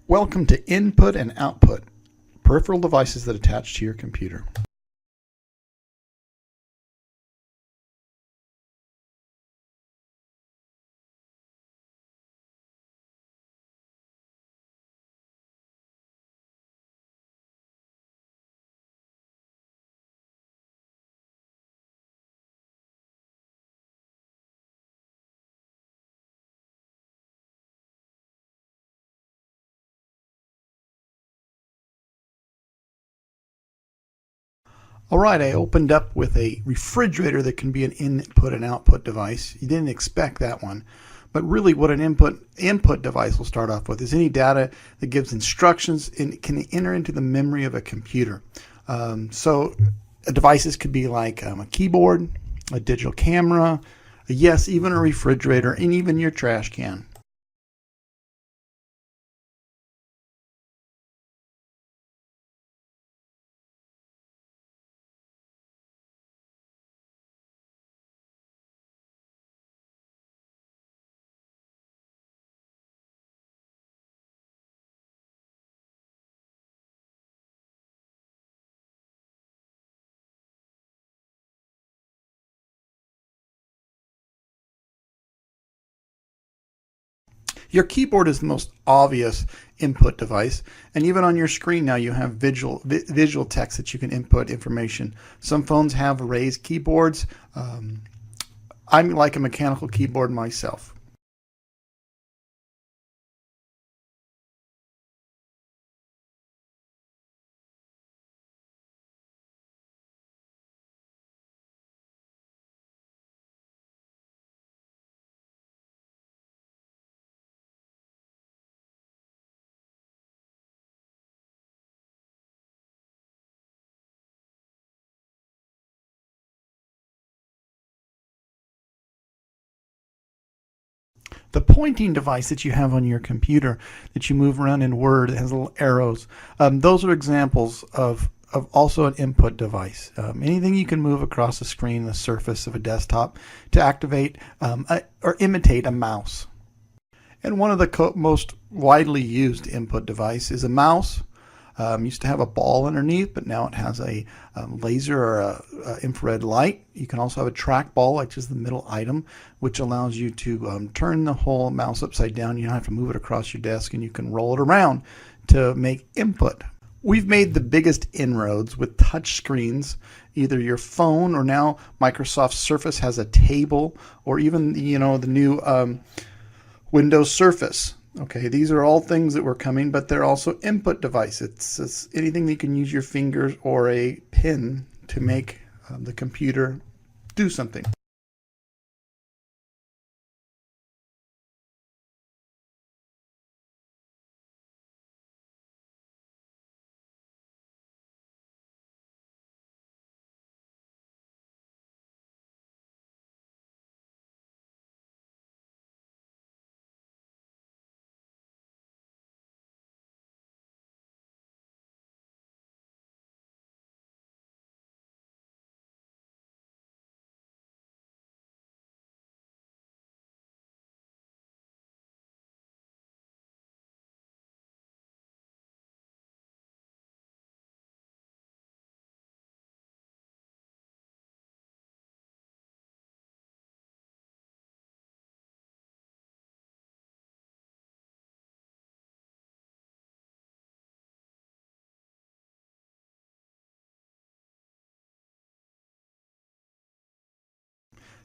Welcome to Input and Output, peripheral devices that attach to your computer. All right, I opened up with a refrigerator that can be an input and output device. You didn't expect that one. But really what an input device will start off with is any data that gives instructions and can enter into the memory of a computer. So devices could be like a keyboard, a digital camera, yes, even a refrigerator, and even your trash can. Your keyboard is the most obvious input device, and even on your screen now you have visual text that you can input information. Some phones have raised keyboards. I'm like a mechanical keyboard myself. The pointing device that you have on your computer that you move around in Word, it has little arrows. Those are examples of also an input device. Anything you can move across the screen, the surface of a desktop to activate or imitate a mouse. And one of the most widely used input device is a mouse. Used to have a ball underneath, but now it has a laser or a infrared light. You can also have a trackball, which is the middle item, which allows you to turn the whole mouse upside down. You don't have to move it across your desk, and you can roll it around to make input. We've made the biggest inroads with touch screens, either your phone or now Microsoft Surface has a table, or even the new Windows Surface. Okay, these are all things that were coming, but they're also input devices. It's anything that you can use your fingers or a pen to make the computer do something.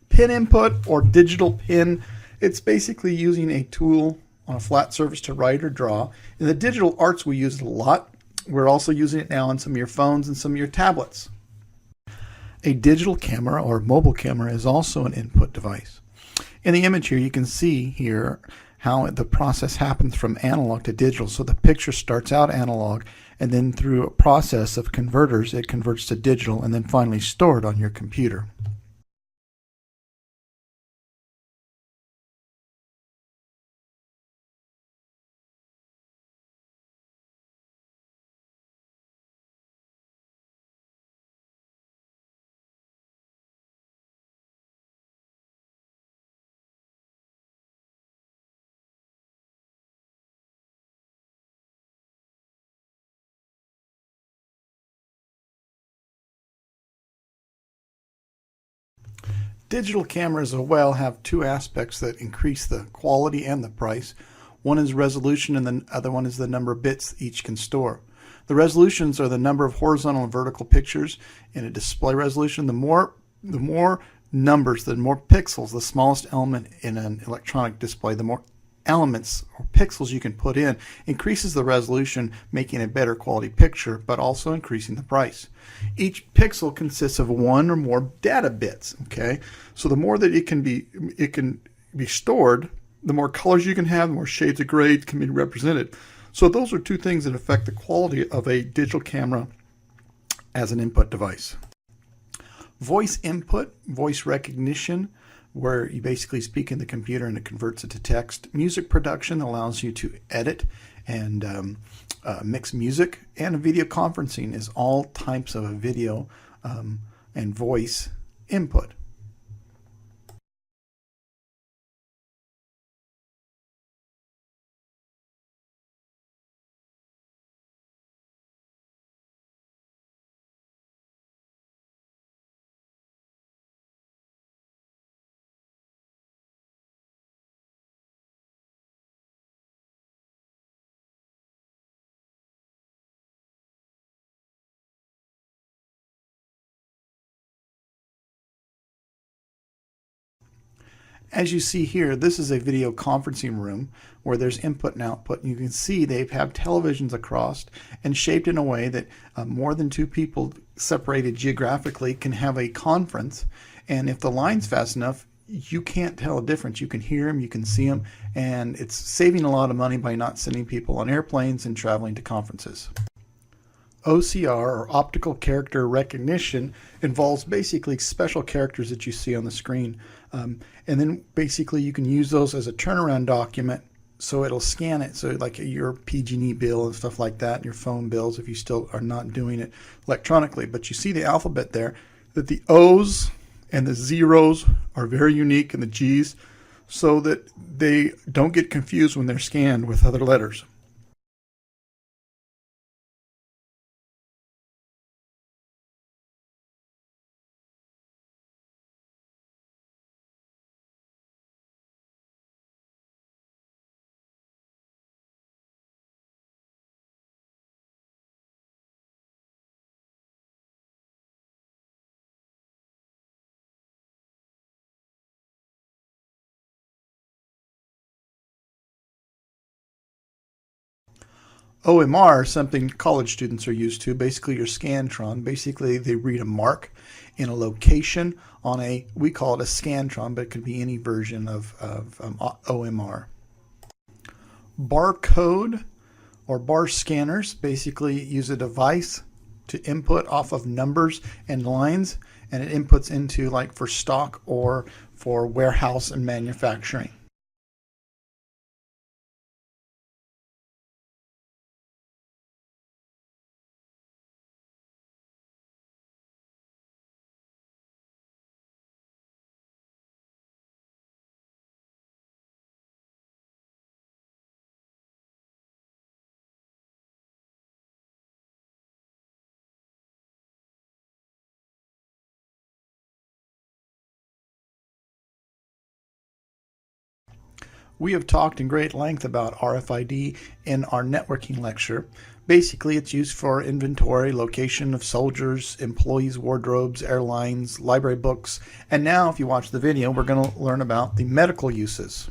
Pin input or digital pin, it's basically using a tool on a flat surface to write or draw. In the digital arts, we use it a lot. We're also using it now on some of your phones and some of your tablets. A digital camera or mobile camera is also an input device. In the image here, you can see here how the process happens from analog to digital. So the picture starts out analog, and then through a process of converters, it converts to digital and then finally stored on your computer. Digital cameras as well have two aspects that increase the quality and the price. One is resolution and the other one is the number of bits each can store. The resolutions are the number of horizontal and vertical pictures in a display resolution. The more numbers, the more pixels, the smallest element in an electronic display, the more elements or pixels you can put in, increases the resolution, making a better quality picture, but also increasing the price. Each pixel consists of one or more data bits. Okay, so the more that it can be stored, the more colors you can have, the more shades of gray can be represented. So those are two things that affect the quality of a digital camera as an input device. Voice input, voice recognition, where you basically speak in the computer and it converts it to text. Music production allows you to edit and mix music. And video conferencing is all types of a video and voice input. As you see here, this is a video conferencing room where there's input and output. And you can see they have televisions across and shaped in a way that more than two people separated geographically can have a conference. And if the line's fast enough, you can't tell a difference. You can hear them, you can see them, and it's saving a lot of money by not sending people on airplanes and traveling to conferences. OCR, or optical character recognition, involves basically special characters that you see on the screen. And then basically you can use those as a turnaround document, so it'll scan it. So like your PG&E bill and stuff like that, and your phone bills if you still are not doing it electronically. But you see the alphabet there, that the O's and the zeros are very unique, and the G's, so that they don't get confused when they're scanned with other letters. OMR, something college students are used to, basically your Scantron. Basically, they read a mark in a location on we call it a Scantron, but it could be any version of OMR. Barcode or bar scanners basically use a device to input off of numbers and lines, and it inputs into like for stock or for warehouse and manufacturing. We have talked in great length about RFID in our networking lecture. Basically, it's used for inventory, location of soldiers, employees' wardrobes, airlines, library books, and now if you watch the video, we're going to learn about the medical uses.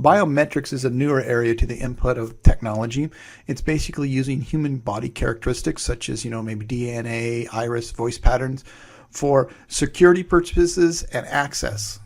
Biometrics is a newer area to the input of technology. It's basically using human body characteristics such as, maybe DNA, iris, voice patterns for security purposes and access.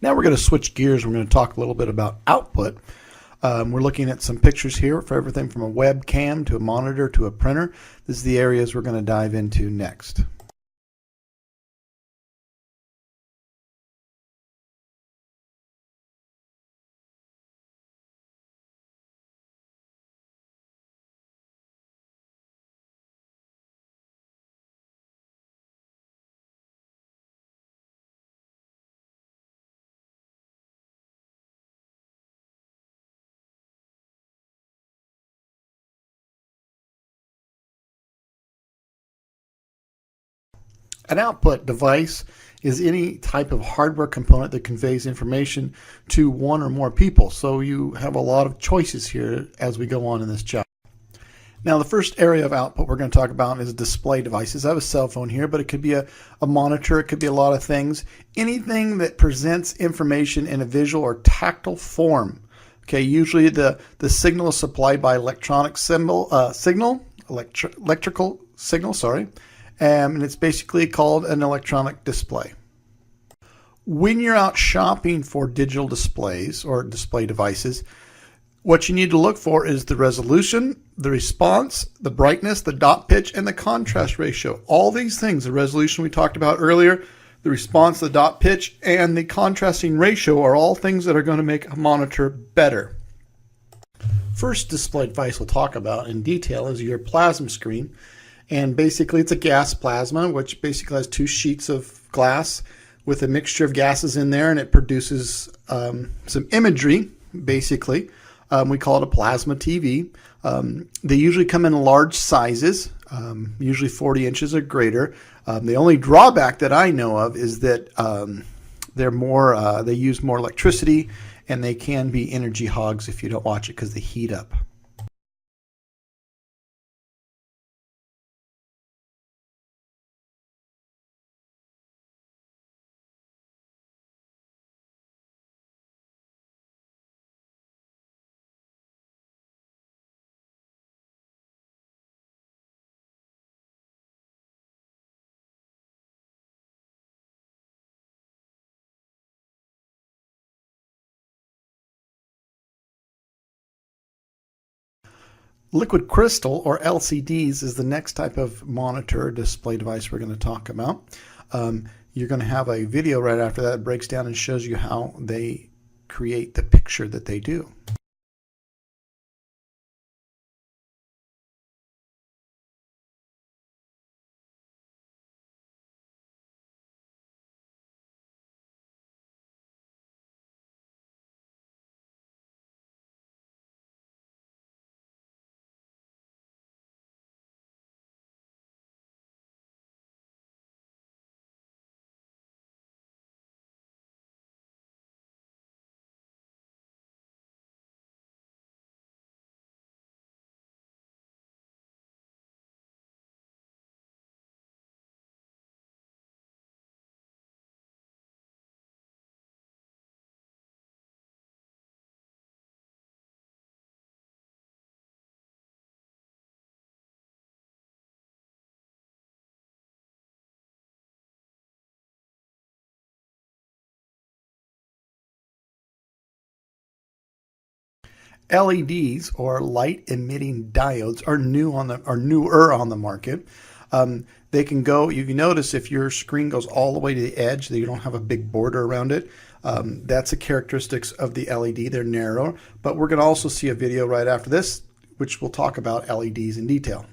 Now we're going to switch gears. We're going to talk a little bit about output. We're looking at some pictures here for everything from a webcam to a monitor to a printer. This is the areas we're going to dive into next. An output device is any type of hardware component that conveys information to one or more people. So you have a lot of choices here as we go on in this chapter. Now, the first area of output we're going to talk about is display devices. I have a cell phone here, but it could be a monitor. It could be a lot of things. Anything that presents information in a visual or tactile form. Okay, usually the signal is supplied by electrical signal, sorry, and it's basically called an electronic display. When you're out shopping for digital displays or display devices, what you need to look for is the resolution, the response, the brightness, the dot pitch, and the contrast ratio. All these things, the resolution we talked about earlier, the response, the dot pitch, and the contrasting ratio are all things that are going to make a monitor better. First display device we'll talk about in detail is your plasma screen. And basically it's a gas plasma, which basically has two sheets of glass with a mixture of gases in there, and it produces some imagery, basically. We call it a plasma TV. They usually come in large sizes, usually 40 inches or greater. The only drawback that I know of is that they use more electricity, and they can be energy hogs if you don't watch it because they heat up. Liquid crystal, or LCDs, is the next type of monitor display device we're going to talk about. You're going to have a video right after that breaks down and shows you how they create the picture that they do. LEDs, or light emitting diodes, are newer on the market. They can go. You can notice if your screen goes all the way to the edge, that you don't have a big border around it. That's a characteristics of the LED. They're narrow. But we're going to also see a video right after this, which will talk about LEDs in detail.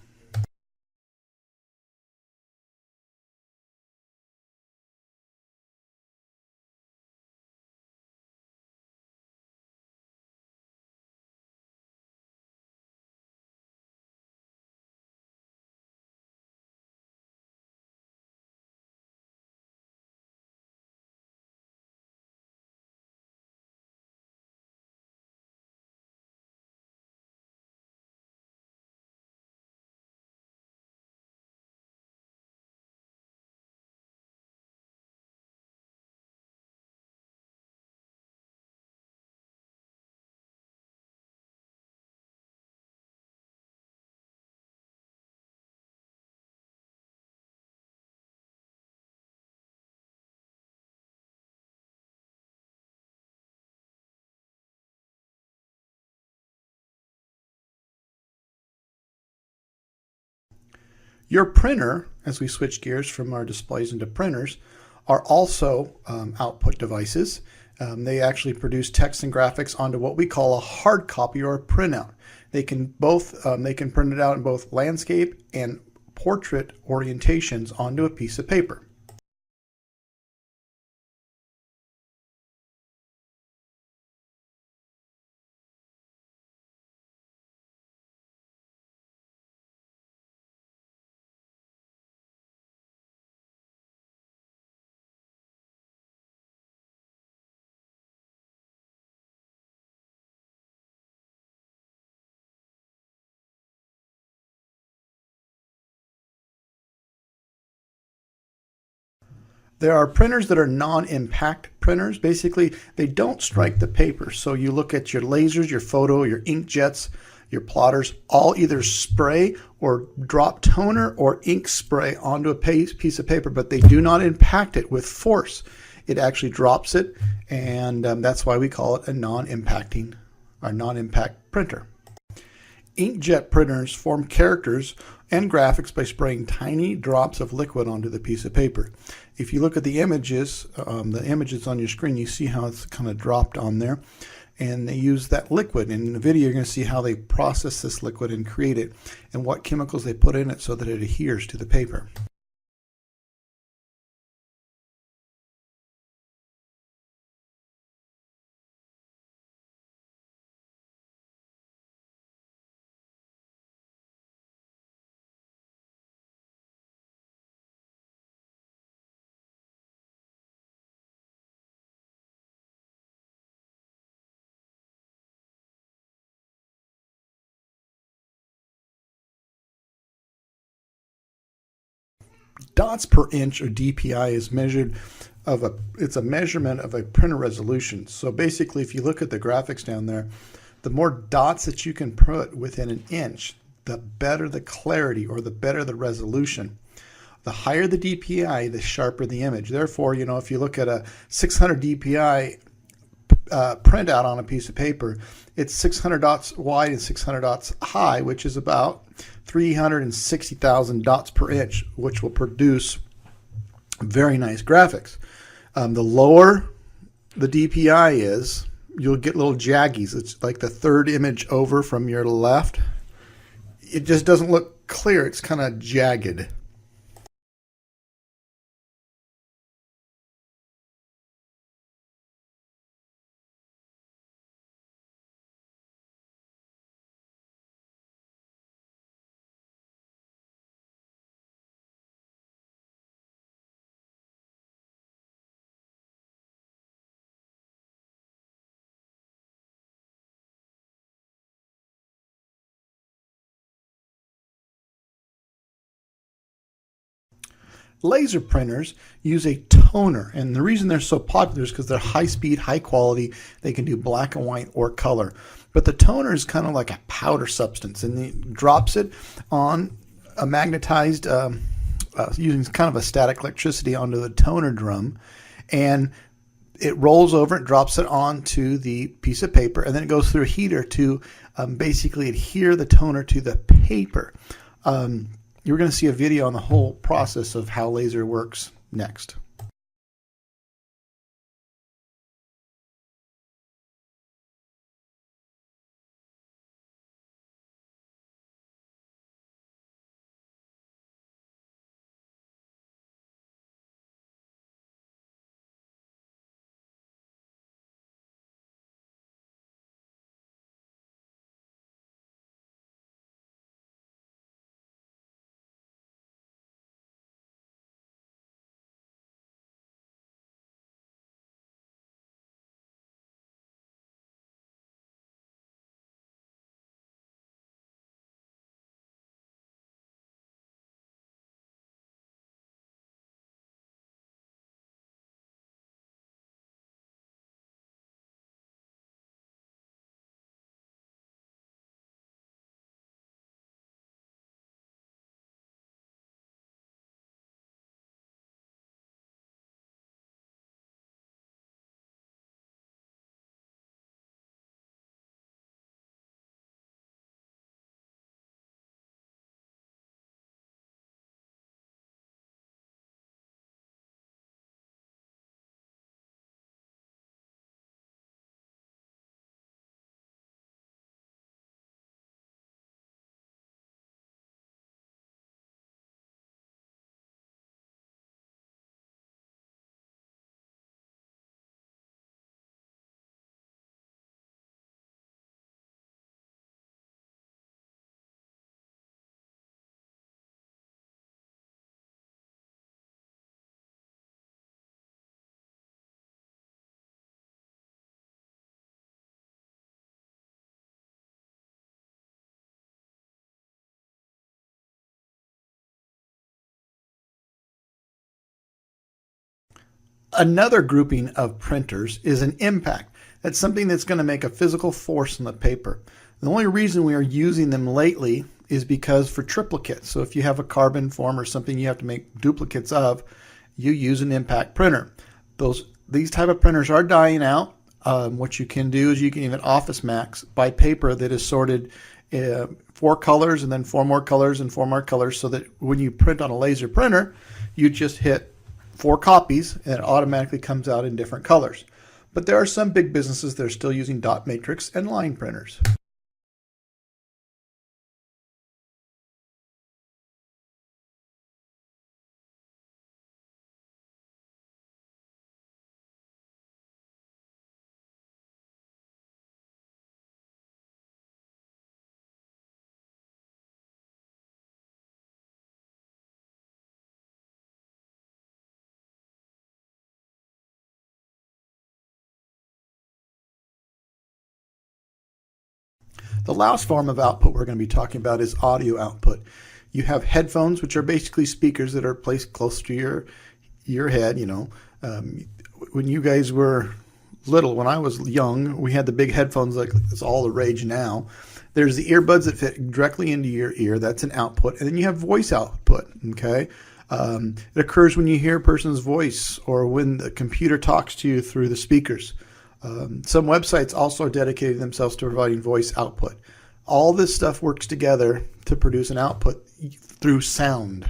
Your printer, as we switch gears from our displays into printers, are also output devices. They actually produce text and graphics onto what we call a hard copy or a printout. They can print it out in both landscape and portrait orientations onto a piece of paper. There are printers that are non-impact printers. Basically, they don't strike the paper. So you look at your lasers, your photo, your inkjets, your plotters, all either spray or drop toner or ink spray onto a piece of paper, but they do not impact it with force. It actually drops it, and that's why we call it a non-impacting or non-impact printer. Inkjet printers form characters and graphics by spraying tiny drops of liquid onto the piece of paper. If you look at the images on your screen, you see how it's kind of dropped on there, and they use that liquid. And in the video, you're going to see how they process this liquid and create it, and what chemicals they put in it so that it adheres to the paper. Dots per inch, or DPI, is measured it's a measurement of a printer resolution. So basically, if you look at the graphics down there, the more dots that you can put within an inch, the better the clarity, or the better the resolution. The higher the DPI, the sharper the image. Therefore, if you look at a 600 DPI printout on a piece of paper, it's 600 dots wide and 600 dots high, which is about 360,000 dots per inch, which will produce very nice graphics. The lower the DPI is, you'll get little jaggies. It's like the third image over from your left. It just doesn't look clear. It's kind of jagged. Laser printers use a toner, and the reason they're so popular is because they're high speed, high quality. They can do black and white or color. But the toner is kind of like a powder substance, and it drops it on a magnetized, using kind of a static electricity onto the toner drum, and it rolls over, it drops it onto the piece of paper, and then it goes through a heater to basically adhere the toner to the paper. You're going to see a video on the whole process of how laser works next. Another grouping of printers is an impact. That's something that's going to make a physical force on the paper. The only reason we are using them lately is because for triplicates. So if you have a carbon form or something you have to make duplicates of, you use an impact printer. These type of printers are dying out. What you can do is you can even Office Max buy paper that is sorted 4 colors and then 4 more colors and 4 more colors, so that when you print on a laser printer, you just hit 4 copies and it automatically comes out in different colors. But there are some big businesses that are still using dot matrix and line printers. The last form of output we're going to be talking about is audio output. You have headphones, which are basically speakers that are placed close to your head. When you guys were little, when I was young, we had the big headphones like it's all the rage now. There's the earbuds that fit directly into your ear. That's an output. And then you have voice output, okay? It occurs when you hear a person's voice or when the computer talks to you through the speakers. Some websites also are dedicating themselves to providing voice output. All this stuff works together to produce an output through sound.